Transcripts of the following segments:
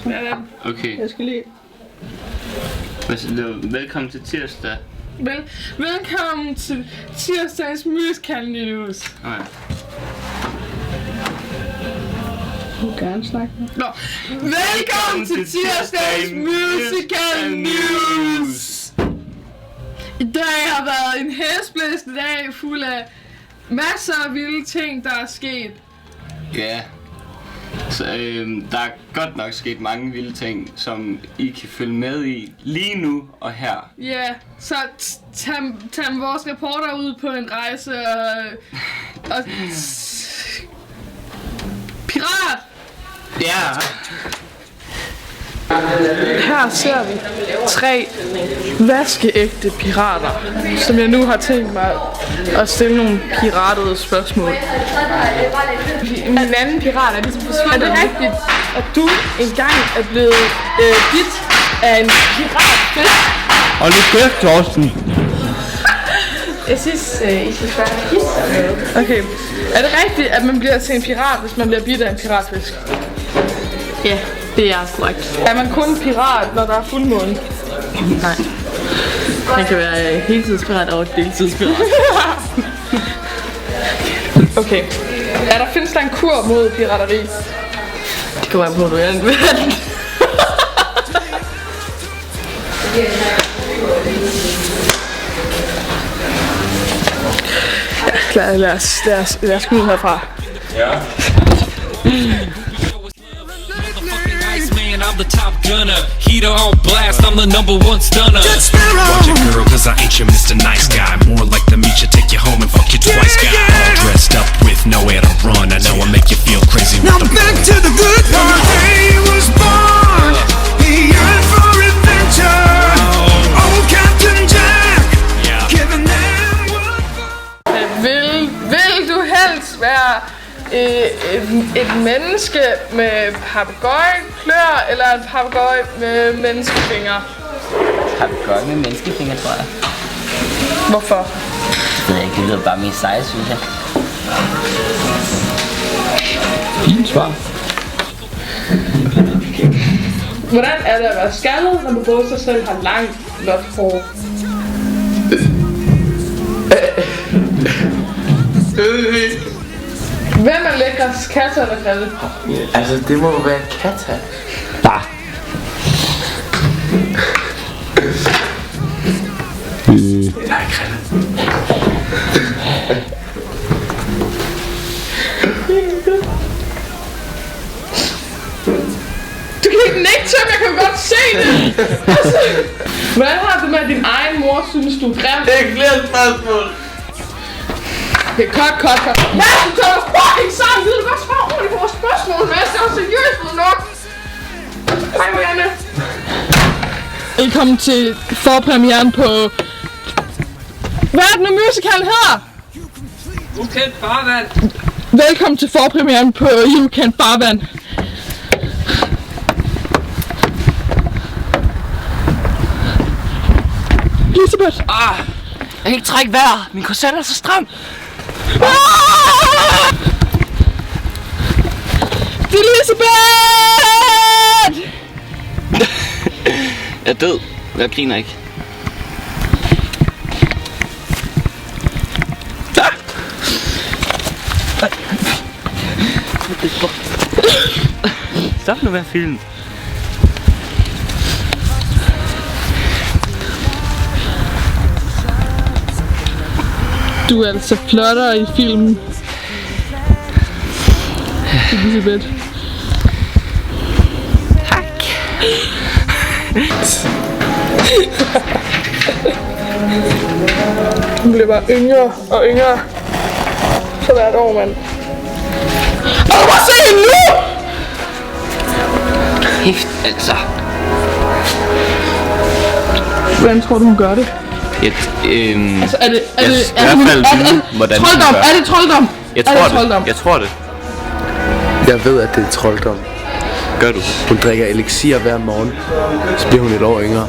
Ja, ja. Okay. Jeg skal lige... Velkommen til tirsdag. Velkommen til tirsdags musical news. Okay. Du vil gerne snakke med. Nå. Velkommen til tirsdags musical news. I dag har været en hæsblæsende dag fuld af masser af vilde ting, der er sket. Ja. Så der er godt nok sket mange vilde ting, som I kan følge med i lige nu og her. Ja, så tag vores reporter ud på en rejse og pirat! Ja! Her ser vi 3 vaskeægte pirater, som jeg nu har tænkt mig at stille nogle piratede spørgsmål. En anden pirat er ligesom forsvundet. Er det rigtigt, at du engang er blevet bidt af en piratfisk? Og nu kæft, Thorsten! Jeg synes, I skal være hisse. Okay, er det rigtigt, at man bliver til en pirat, hvis man bliver bidt af en piratfisk? Ja, det er korrekt. Er man kun pirat, når der er fuldmåne? Nej. Man kan være heltidspirat og deltidspirat. Okay. Findes der en kur mod pirateri? Det kommer an på, du er en verden. Klar, lad os gå ud herfra. Ja. I'm the top gunner, heater on blast, I'm the #1 stunner. Watch it girl, cause I ain't your Mr. Nice Guy. More like the meat you take you home and fuck you twice guy. All dressed up with nowhere to run, I know I make you feel crazy. Now back to the good part. He was born, he yearned for adventure. Oh, Captain Jack, giving them Vil du helst være et menneske med papegøjeklør eller en papegøje med menneskefingre? Papegøje med menneskefinger, tror jeg. Hvorfor? Det ved jeg ikke, det lyder bare mest seje, synes jeg. Fint svar. Hvordan er det at være skaldet, når man både sig selv har langt, blåt hår? Hvem er lækrest, Katta eller Katte? Altså, det må jo være Katta. Nej. Nej, Katta. Du kan ikke nægte til, jeg kan godt se det! Altså, hvordan har du med, at din egen mor synes, du er grim? Det er et glædt spørgsmål. Okay, cut. Ja, du tager dig fucking sammen! Gider du godt svare ordentligt på vores spørgsmål, men jeg ser seriøst ud nok! Hej, Marianne! Velkommen til forpremieren på... Hvad er det nu musicalen hedder? Ukendt farvand. Velkommen til forpremieren på Ukendt Farvand. Elisabeth! Jeg kan ikke trække vejret. Min korsett er så stram. Elisabeth! Jeg er død. Jeg griner ikke. Stop nu med at filme. Du er altså flottere i filmen. Elisabeth. Tak. Hun bliver bare yngre og yngre. Så hvert år, mand. Og du må se hende nu! Hæft, altså. Hvordan tror du, hun gør det? Altså, er det trolddom? Er det trolddom? Jeg tror det. Jeg ved, at det er trolddom. Gør du? Hun drikker elixir hver morgen. Så bliver hun et år yngre.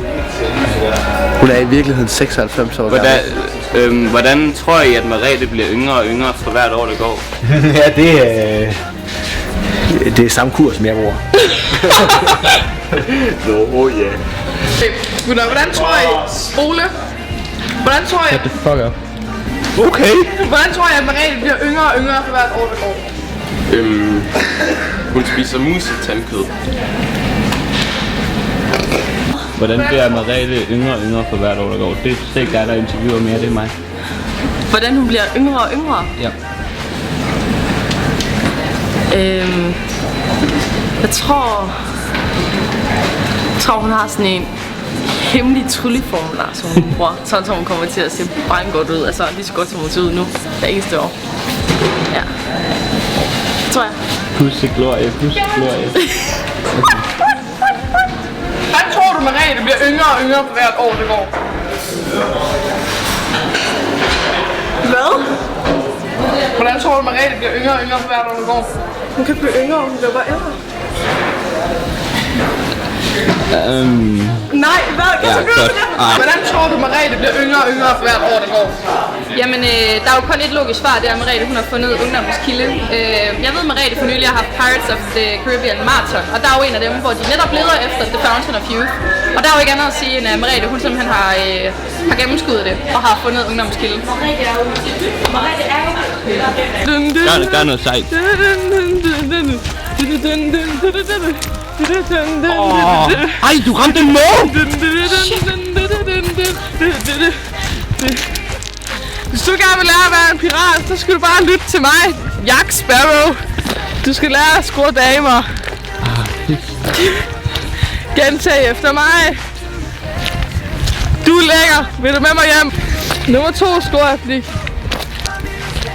Hun er i virkeligheden 96 år gammel. Hvordan tror I, at Merete bliver yngre og yngre for hvert år, der går? Ja, det er... Det er samme kurs, som jeg bruger. Nå, ja. Gutter, hvordan tror I, Ole? Hvordan tror I... Fuck up. Okay. Hvordan tror jeg, at Merete bliver yngre og yngre for hvert år, der går? Hun spiser musetandkød. Hvordan bliver Merete yngre og yngre for hvert år, der går? Det er ikke dig, der interviewer mere, det er mig. Hvordan hun bliver yngre og yngre? Ja. Jeg tror hun har sådan en hemmelig trylleformular, som hun bruger, sådan så hun kommer til at se brandgodt ud, altså lige så godt som hun ser ud nu, hver eneste år. Ja, tror jeg. Pusse glorie, pusse glorie. Hvordan tror du, Merete bliver yngre og yngre for hvert år, der går? Hvad? Hvordan tror du, Merete bliver yngre og yngre for hvert år, der går? Hun kan blive yngre, hun bliver bare ældre. Nej, hvad? Kan Ja, du gøre godt. det? Hvordan tror du, Merete bliver yngre og yngre for hvert år, der går? Jamen, der er jo kun et logisk svar, det er, at Merete hun har fundet ungdommens kilde. Jeg ved, at Merete for nylig har haft Pirates of the Caribbean Marathon, og der er jo en af dem, hvor de netop leder efter The Fountain of Youth. Og der er jo ikke andet at sige, end at Merete hun simpelthen har gennemskuddet det, og har fundet ungdommens kilde. Gør noget sejt. Ej, du ramte en mål! Hvis du gerne vil lære at være en pirat, så skal du bare lytte til mig, Jack Sparrow. Du skal lære at score damer. Gentag efter mig. Du er lækker. Vil du med mig hjem? Nummer 2 score-flik.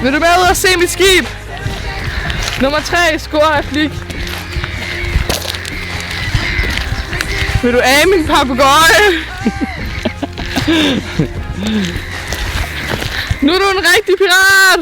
Vil du med ud og se mit skib? Nummer 3 score-flik. Vil du af min papegøje? Nu er du en rigtig pirat!